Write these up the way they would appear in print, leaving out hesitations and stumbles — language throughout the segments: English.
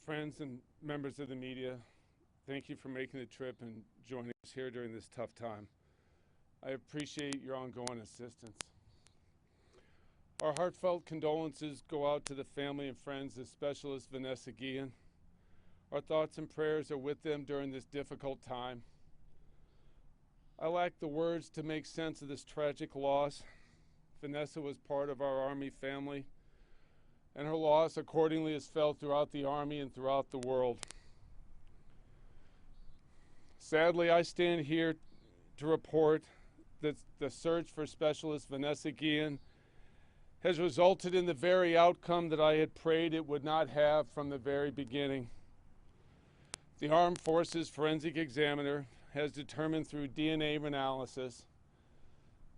Friends and members of the media, thank you for making the trip and joining us here during this tough time. I appreciate your ongoing assistance. Our heartfelt condolences go out to the family and friends of Specialist Vanessa Guillen. Our thoughts and prayers are with them during this difficult time. I lack the words to make sense of this tragic loss. Vanessa was part of our Army family, and her loss accordingly is felt throughout the Army and throughout the world. Sadly, I stand here to report that the search for Specialist Vanessa Guillen has resulted in the very outcome that I had prayed it would not have from the very beginning. The Armed Forces Forensic Examiner has determined through DNA analysis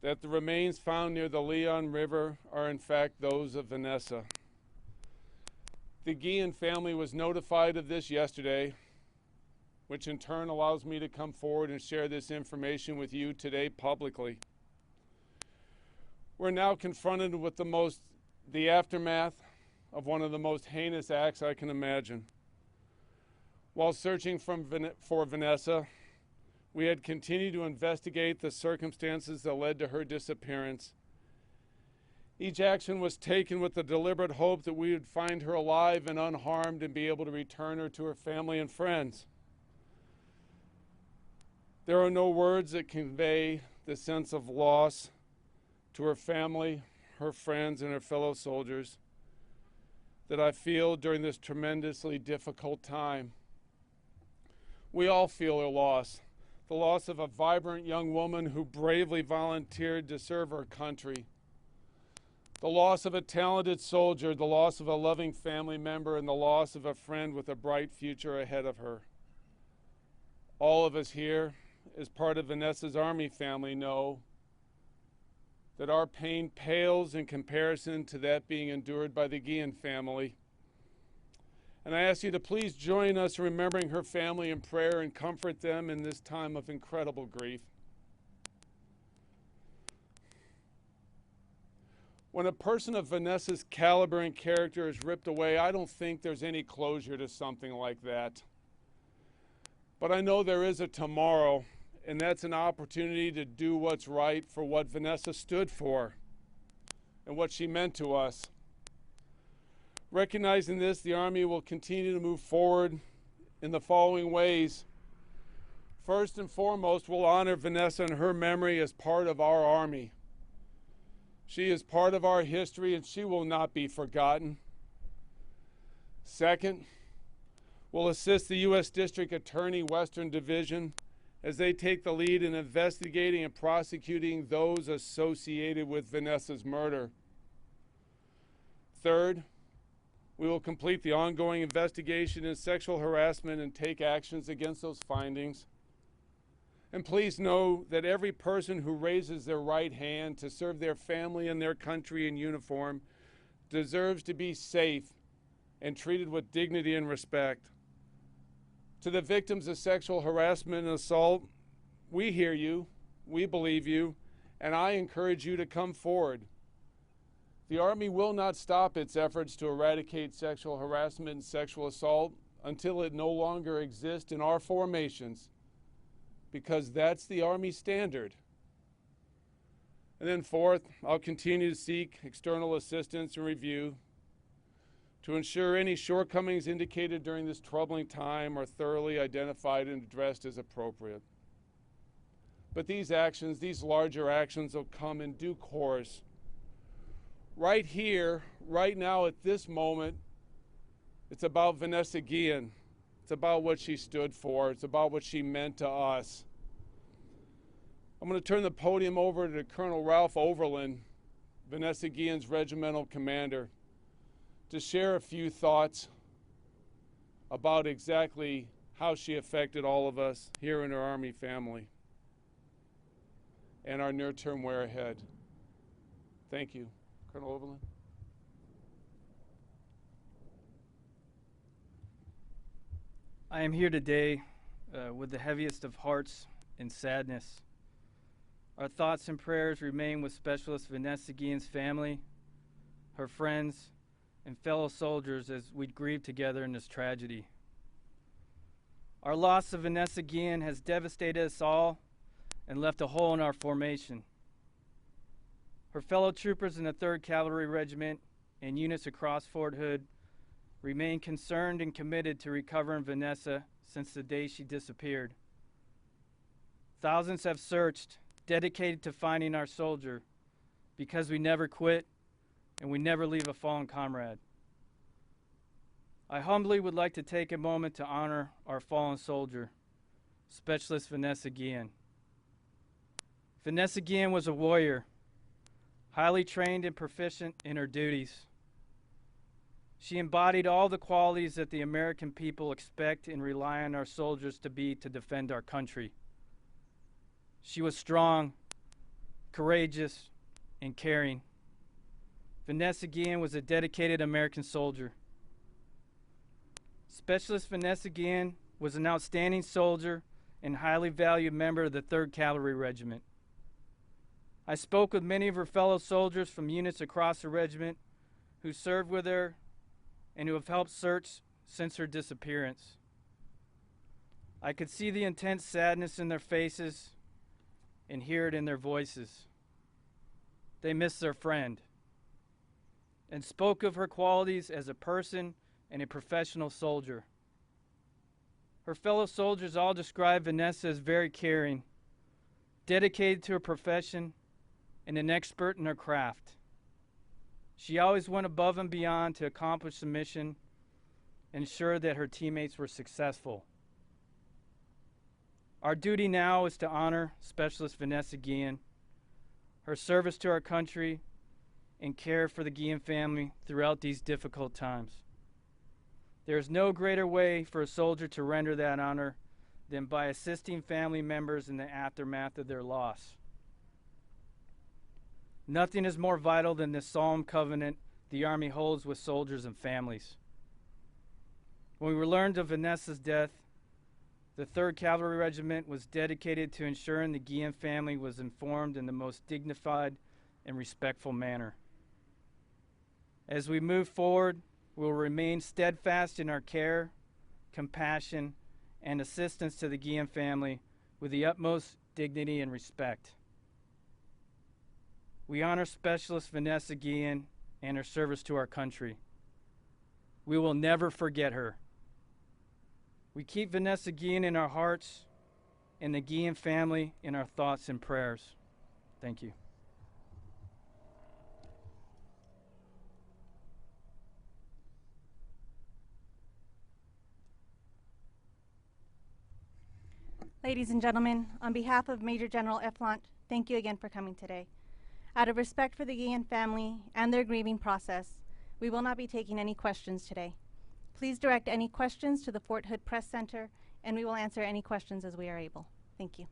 that the remains found near the Leon River are in fact those of Vanessa. The Guillen family was notified of this yesterday, which in turn allows me to come forward and share this information with you today publicly. We're now confronted with the aftermath of one of the most heinous acts I can imagine. While searching for Vanessa, we had continued to investigate the circumstances that led to her disappearance. Each action was taken with the deliberate hope that we would find her alive and unharmed and be able to return her to her family and friends. There are no words that convey the sense of loss to her family, her friends, and her fellow soldiers that I feel during this tremendously difficult time. We all feel her loss, the loss of a vibrant young woman who bravely volunteered to serve her country. The loss of a talented soldier, the loss of a loving family member, and the loss of a friend with a bright future ahead of her. All of us here, as part of Vanessa's Army family, know that our pain pales in comparison to that being endured by the Guillen family. And I ask you to please join us in remembering her family in prayer and comfort them in this time of incredible grief. When a person of Vanessa's caliber and character is ripped away, I don't think there's any closure to something like that. But I know there is a tomorrow, and that's an opportunity to do what's right for what Vanessa stood for and what she meant to us. Recognizing this, the Army will continue to move forward in the following ways. First and foremost, we'll honor Vanessa and her memory as part of our Army. She is part of our history and she will not be forgotten. Second, we'll assist the U.S. District Attorney Western Division as they take the lead in investigating and prosecuting those associated with Vanessa's murder. Third, we will complete the ongoing investigation in sexual harassment and take actions against those findings. And please know that every person who raises their right hand to serve their family and their country in uniform deserves to be safe and treated with dignity and respect. To the victims of sexual harassment and assault, we hear you, we believe you, and I encourage you to come forward. The Army will not stop its efforts to eradicate sexual harassment and sexual assault until it no longer exists in our formations, because that's the Army standard. And then fourth, I'll continue to seek external assistance and review to ensure any shortcomings indicated during this troubling time are thoroughly identified and addressed as appropriate. But these actions, these larger actions, will come in due course. Right here, right now at this moment, it's about Vanessa Guillen. It's about what she stood for. It's about what she meant to us. I'm going to turn the podium over to Colonel Ralph Overland, Vanessa Guillen's regimental commander, to share a few thoughts about exactly how she affected all of us here in our Army family and our near-term way ahead. Thank you. Colonel Overland. I am here today with the heaviest of hearts and sadness. Our thoughts and prayers remain with Specialist Vanessa Guillen's family, her friends, and fellow soldiers as we grieve together in this tragedy. Our loss of Vanessa Guillen has devastated us all and left a hole in our formation. Her fellow troopers in the 3rd Cavalry Regiment and units across Fort Hood remain concerned and committed to recovering Vanessa since the day she disappeared. Thousands have searched, dedicated to finding our soldier, because we never quit and we never leave a fallen comrade. I humbly would like to take a moment to honor our fallen soldier, Specialist Vanessa Guillen. Vanessa Guillen was a warrior, highly trained and proficient in her duties. She embodied all the qualities that the American people expect and rely on our soldiers to be to defend our country. She was strong, courageous, and caring. Vanessa Guillen was a dedicated American soldier. Specialist Vanessa Guillen was an outstanding soldier and highly valued member of the 3rd Cavalry Regiment. I spoke with many of her fellow soldiers from units across the regiment who served with her and who have helped search since her disappearance. I could see the intense sadness in their faces and hear it in their voices. They missed their friend and spoke of her qualities as a person and a professional soldier. Her fellow soldiers all described Vanessa as very caring, dedicated to her profession, and an expert in her craft. She always went above and beyond to accomplish the mission and ensure that her teammates were successful. Our duty now is to honor Specialist Vanessa Guillen, her service to our country, and care for the Guillen family throughout these difficult times. There is no greater way for a soldier to render that honor than by assisting family members in the aftermath of their loss. Nothing is more vital than this solemn covenant the Army holds with soldiers and families. When we learned of Vanessa's death, the 3rd Cavalry Regiment was dedicated to ensuring the Guillen family was informed in the most dignified and respectful manner. As we move forward, we will remain steadfast in our care, compassion, and assistance to the Guillen family with the utmost dignity and respect. We honor Specialist Vanessa Guillen and her service to our country. We will never forget her. We keep Vanessa Guillen in our hearts and the Guillen family in our thoughts and prayers. Thank you. Ladies and gentlemen, on behalf of Major General Eflant, thank you again for coming today. Out of respect for the Guillen family and their grieving process, we will not be taking any questions today. Please direct any questions to the Fort Hood Press Center, and we will answer any questions as we are able. Thank you.